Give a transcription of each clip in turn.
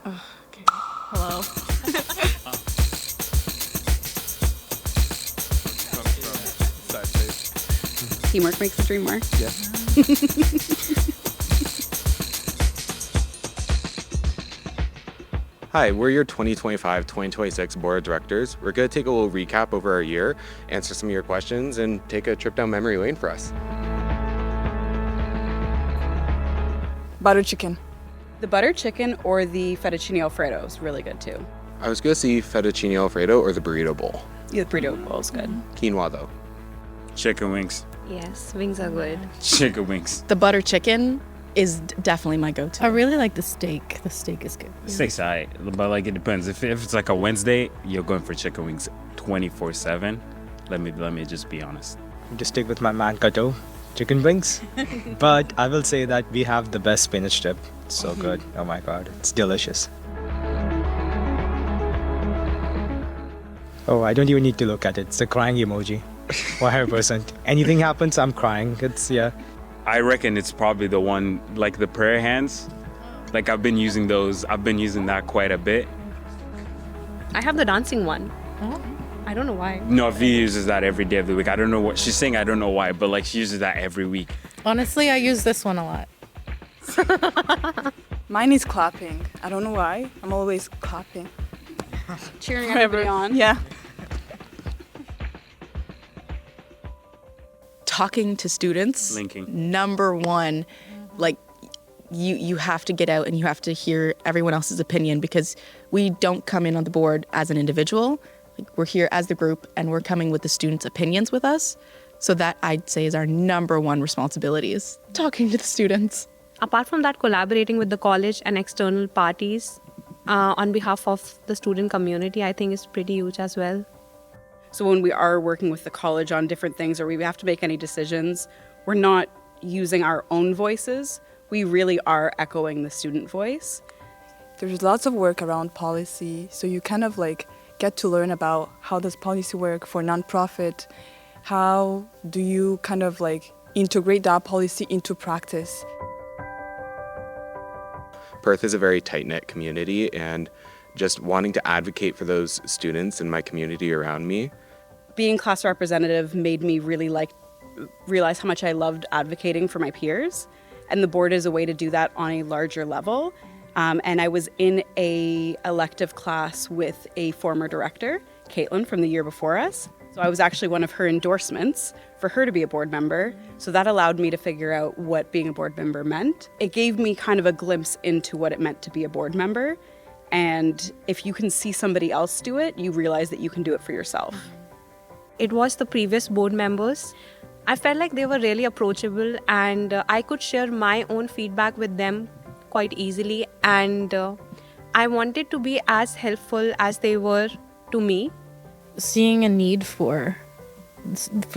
Okay. Hello. Teamwork makes the dream work. Yeah. Hi, we're your 2025-2026 Board of Directors. We're going to take a little recap over our year, answer some of your questions, and take a trip down memory lane for us. Butter chicken. The butter chicken or the fettuccine alfredo is really good too. I was going to see fettuccine alfredo or the burrito bowl. Yeah, the burrito bowl is good. Quinoa, though. Chicken wings. Yes, wings are good. Chicken wings. The butter chicken is definitely my go-to. I really like the steak. The steak is good. Steak's alright, but like it depends. If it's like a Wednesday, you're going for chicken wings 24/7. Let me just be honest. Just stick with my mankato, chicken wings. But I will say that we have the best spinach dip. It's so good. Oh my god, it's delicious. Oh, I don't even need to look at it. It's a crying emoji. 100%. Anything happens, I'm crying. It's, yeah. I reckon it's probably the one, like the prayer hands. Like I've been using those. I've been using that quite a bit. I have the dancing one. I don't know why. No, V uses that every day of the week. I don't know what she's saying. I don't know why, but like she uses that every week. Honestly, I use this one a lot. Mine is clapping. I don't know why. I'm always clapping. Cheering everybody on. Yeah. Talking to students. Linking. Number one, like you have to get out and you have to hear everyone else's opinion because we don't come in on the board as an individual. Like, we're here as the group and we're coming with the students' opinions with us. So that I'd say is our number one responsibility is talking to the students. Apart from that, collaborating with the college and external parties on behalf of the student community, I think is pretty huge as well. So when we are working with the college on different things or we have to make any decisions, we're not using our own voices. We really are echoing the student voice. There's lots of work around policy, so you kind of like get to learn about how does policy work for nonprofit, how do you kind of like integrate that policy into practice. Perth is a very tight-knit community, and just wanting to advocate for those students in my community around me. Being class representative made me really realize how much I loved advocating for my peers. And the board is a way to do that on a larger level. And I was in a elective class with a former director, Caitlin, from the year before us. So I was actually one of her endorsements for her to be a board member. So that allowed me to figure out what being a board member meant. It gave me kind of a glimpse into what it meant to be a board member. And if you can see somebody else do it, you realize that you can do it for yourself. It was the previous board members. I felt like they were really approachable and I could share my own feedback with them quite easily. And I wanted to be as helpful as they were to me. Seeing a need for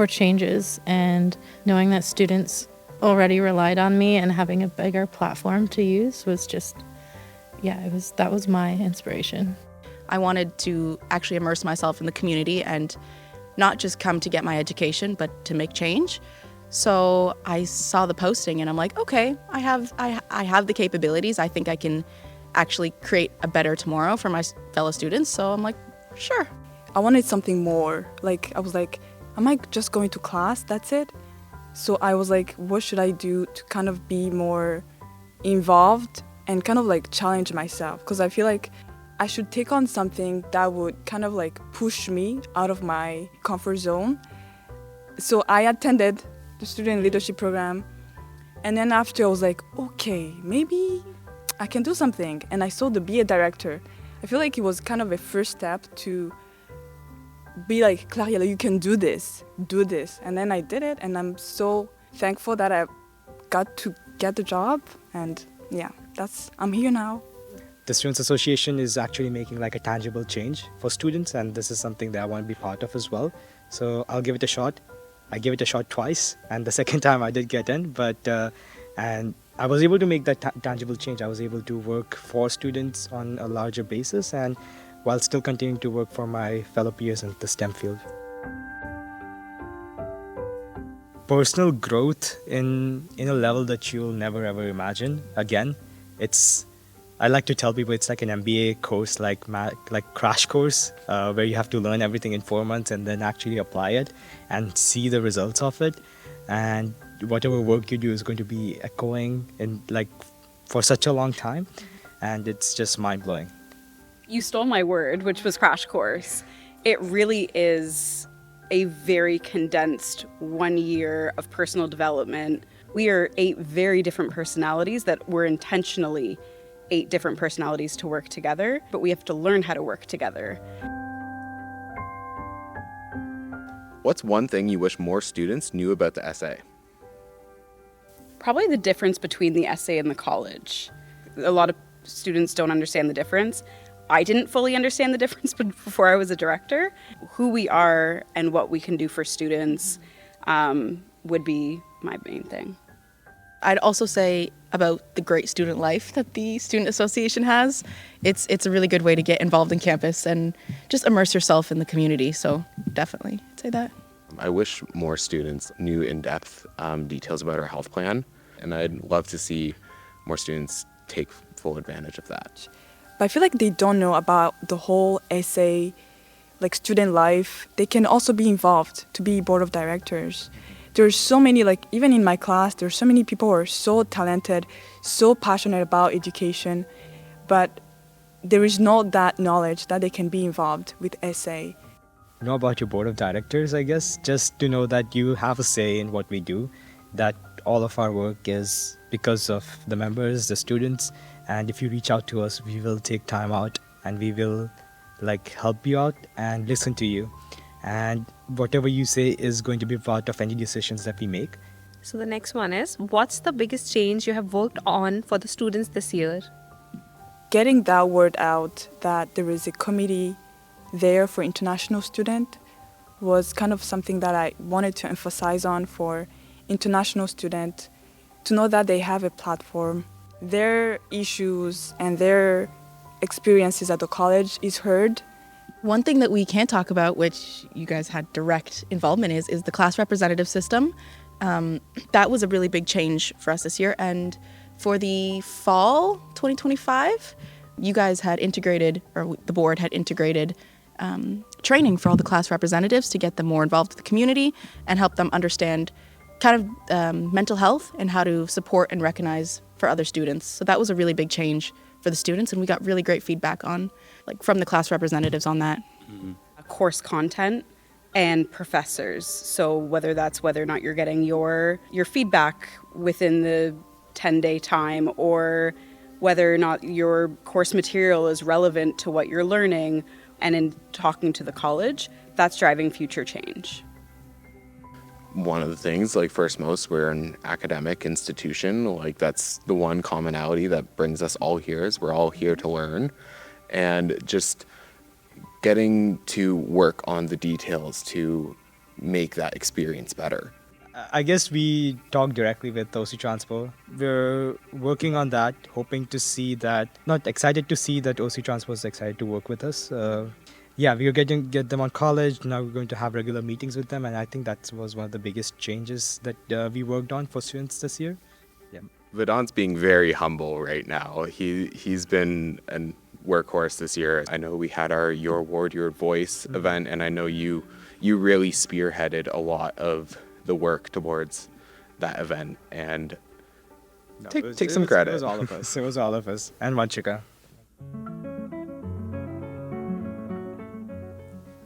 changes and knowing that students already relied on me and having a bigger platform to use was just, that was my inspiration. I wanted to actually immerse myself in the community and not just come to get my education, but to make change. So I saw the posting and I'm like, okay, I have the capabilities. I think I can actually create a better tomorrow for my fellow students. So I'm like, sure. I wanted something more. Like, I was like, am I just going to class? That's it? So I was like, what should I do to kind of be more involved and kind of like challenge myself? Because I feel like I should take on something that would kind of like push me out of my comfort zone. So I attended the student leadership program. And then after I was like, okay, maybe I can do something. And I saw the be a director. I feel like it was kind of a first step to be like, Claria, you can do this. And then I did it. And I'm so thankful that I got to get the job. And yeah, I'm here now. The Students Association is actually making like a tangible change for students, and this is something that I want to be part of as well. So I'll give it a shot. I gave it a shot twice, and the second time I did get in, and I was able to make that tangible change. I was able to work for students on a larger basis, and while still continuing to work for my fellow peers in the STEM field. Personal growth in a level that you'll never ever imagine. Again, it's I like to tell people it's like an MBA course, like crash course, where you have to learn everything in 4 months and then actually apply it and see the results of it. And whatever work you do is going to be echoing in like for such a long time, and it's just mind blowing. You stole my word, which was crash course. It really is a very condensed 1 year of personal development. We are 8 very different personalities that were intentionally 8 different personalities to work together, but we have to learn how to work together. What's one thing you wish more students knew about the essay? Probably the difference between the essay and the college. A lot of students don't understand the difference. I didn't fully understand the difference before I was a director. Who we are and what we can do for students would be my main thing. I'd also say about the great student life that the Student Association has. It's a really good way to get involved in campus and just immerse yourself in the community. So definitely, I'd say that. I wish more students knew in-depth details about our health plan, and I'd love to see more students take full advantage of that. But I feel like they don't know about the whole essay, like student life. They can also be involved to be board of directors. There's so many, like even in my class, there's so many people who are so talented, so passionate about education, but there is not that knowledge that they can be involved with essay. Know about your board of directors, I guess, just to know that you have a say in what we do, that all of our work is because of the members, the students, and if you reach out to us, we will take time out and we will like help you out and listen to you. And whatever you say is going to be part of any decisions that we make. So the next one is, what's the biggest change you have worked on for the students this year? Getting that word out that there is a committee there for international student was kind of something that I wanted to emphasize on for international student, to know that they have a platform. Their issues and their experiences at the college is heard. One thing that we can't talk about, which you guys had direct involvement is the class representative system. That was a really big change for us this year. And for the fall 2025, you guys had integrated, or the board had integrated training for all the class representatives to get them more involved with the community and help them understand kind of mental health and how to support and recognize for other students. So that was a really big change for the students, and we got really great feedback on, like, from the class representatives on that. Course content and professors. So whether or not you're getting your feedback within the 10-day time, or whether or not your course material is relevant to what you're learning, and in talking to the college, that's driving future change. One of the things, like first most, we're an academic institution. Like that's the one commonality that brings us all here, is we're all here to learn. And just getting to work on the details to make that experience better. I guess we talk directly with OC Transpo. We're working on that, hoping to see that, not excited to see that OC Transpo is excited to work with us. Yeah, we are get them on college. Now we're going to have regular meetings with them, and I think that was one of the biggest changes that we worked on for students this year. Yeah. Vedant's being very humble right now. He's been a workhorse this year. I know we had our Your Ward, Your Voice event, and I know you really spearheaded a lot of the work towards that event, and take some credit. It was all of us. It was all of us, and Vanchika.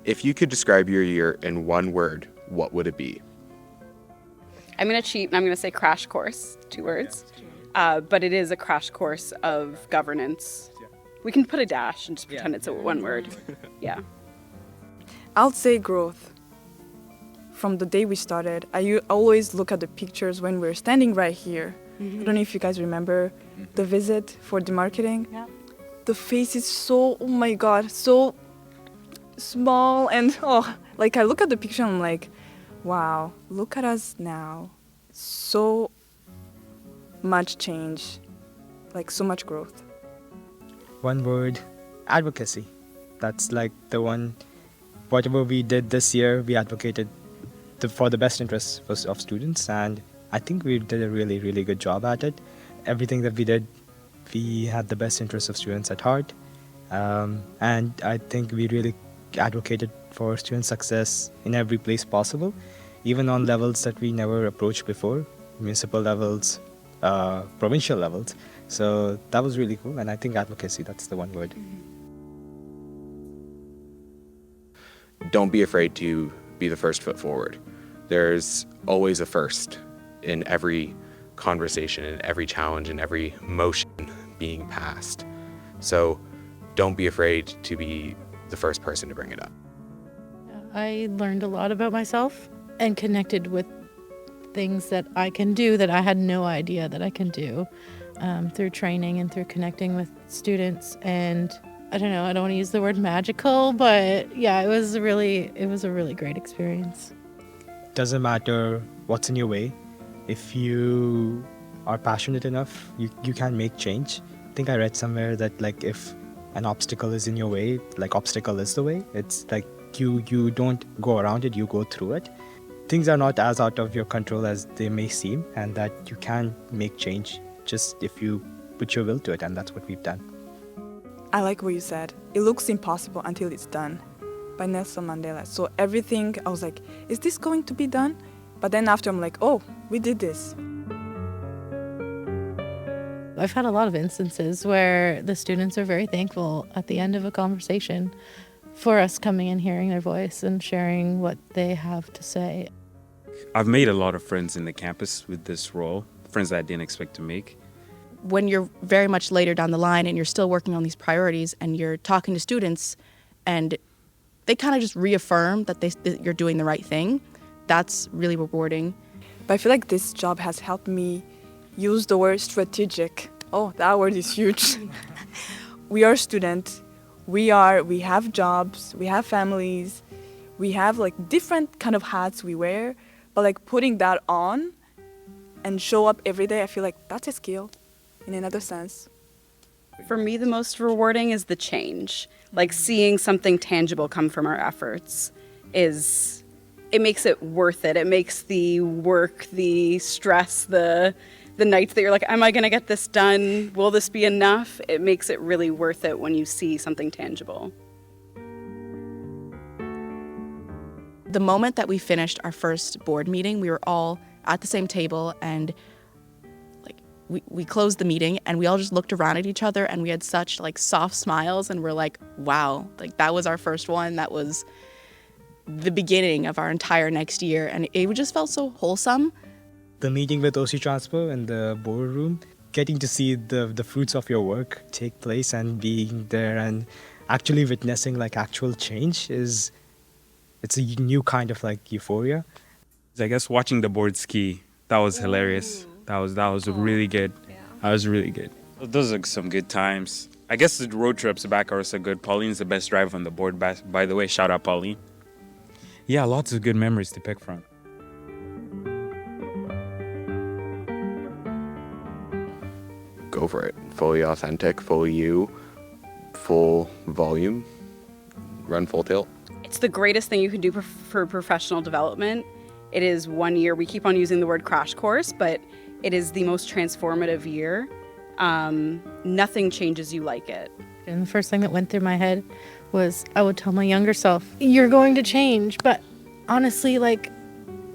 If you could describe your year in one word, what would it be? I'm going to cheat and I'm going to say crash course, 2 words. But it is a crash course of governance. We can put a dash and just pretend it's a one word. Yeah. I'll say growth. From the day we started, I always look at the pictures when we're standing right here. I don't know if you guys remember the visit for the marketing. Yeah. The face is so, oh my God, so small, and like I look at the picture and I'm like, wow, look at us now. So much change, like so much growth. One word, advocacy. That's like the one, whatever we did this year, we advocated for the best interests of students, and I think we did a really, really good job at it. Everything that we did we had the best interests of students at heart. And I think we really advocated for student success in every place possible, even on levels that we never approached before, municipal levels, provincial levels. So that was really cool, and I think advocacy, that's the one word. Don't be afraid to be the first foot forward. There's always a first in every conversation, in every challenge, in every motion being passed. So don't be afraid to be the first person to bring it up. I learned a lot about myself and connected with things that I can do that I had no idea that I can do through training and through connecting with students. And I don't know, I don't want to use the word magical, but yeah, it was a really great experience. Doesn't matter what's in your way. If you are passionate enough, you can make change. I think I read somewhere that like if an obstacle is in your way, like obstacle is the way. It's like you don't go around it, you go through it. Things are not as out of your control as they may seem, and that you can make change just if you put your will to it, and that's what we've done. I like what you said. It looks impossible until it's done, by Nelson Mandela. So everything, I was like, is this going to be done? But then after I'm like, oh, we did this. I've had a lot of instances where the students are very thankful at the end of a conversation for us coming and hearing their voice and sharing what they have to say. I've made a lot of friends in the campus with this role, friends that I didn't expect to make. When you're very much later down the line and you're still working on these priorities and you're talking to students and they kind of just reaffirm that you're doing the right thing, that's really rewarding. But I feel like this job has helped me use the word strategic. Oh, that word is huge. We are students. We have jobs, we have families, we have like different kind of hats we wear, but like putting that on and show up every day, I feel like that's a skill in another sense. For me, the most rewarding is the change. Like seeing something tangible come from our efforts it makes it worth it. It makes the work, the stress, the nights that you're like, am I going to get this done? Will this be enough? It makes it really worth it when you see something tangible. The moment that we finished our first board meeting, we were all at the same table and like we closed the meeting and we all just looked around at each other and we had such like soft smiles and we're like, wow, like that was our first one. That was the beginning of our entire next year and it just felt so wholesome. The meeting with OC Transpo in the boardroom, getting to see the fruits of your work take place and being there and actually witnessing like actual change it's a new kind of like euphoria. I guess watching the board ski, that was hilarious. That was really good. Yeah. That was really good. Those are some good times. I guess the road trips back are also good. Pauline's the best driver on the board, by the way. Shout out, Pauline. Yeah, lots of good memories to pick from. Go for it. Fully authentic, fully you, full volume, run full tilt. It's the greatest thing you can do for professional development. It is 1 year. We keep on using the word crash course, but it is the most transformative year. Nothing changes you like it. And the first thing that went through my head was I would tell my younger self, you're going to change. But honestly, like,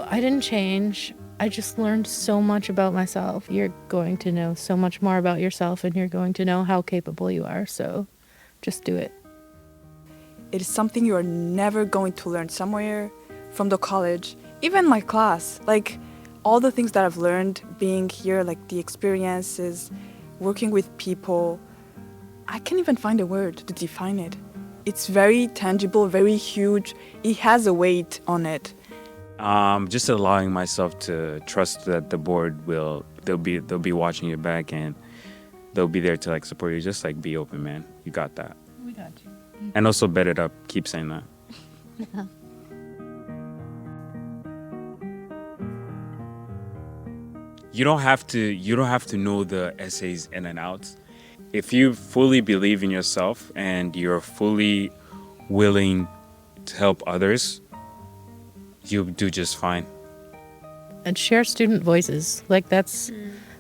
I didn't change. I just learned so much about myself. You're going to know so much more about yourself and you're going to know how capable you are. So just do it. It is something you are never going to learn somewhere from the college. Even my class, like all the things that I've learned being here, like the experiences, working with people, I can't even find a word to define it. It's very tangible, very huge. It has a weight on it. Just allowing myself to trust that the board they'll be watching your back and they'll be there to like support you. Just like be open, man. You got that. We got you. And also bet it up. Keep saying that. You don't have to know the essays in and outs. If you fully believe in yourself and you're fully willing to help others, you'll do just fine. And share student voices. Like that's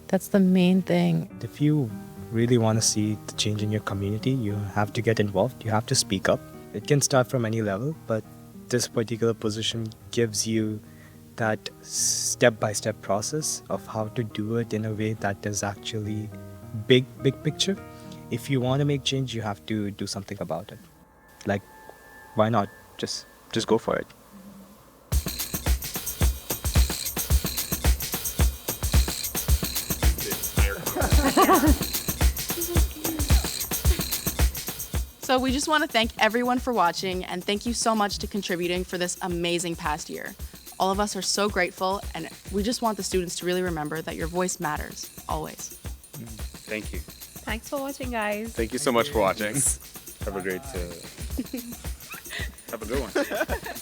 the main thing. If you really want to see the change in your community, you have to get involved, you have to speak up. It can start from any level, but this particular position gives you that step-by-step process of how to do it in a way that is actually big picture. If you want to make change, you have to do something about it. Like, why not? Just go for it. So we just want to thank everyone for watching, and thank you so much to contributing for this amazing past year. All of us are so grateful, and we just want the students to really remember that your voice matters, always. Thank you. Thanks for watching, guys. Thank you so much for watching. Have a great have a good one.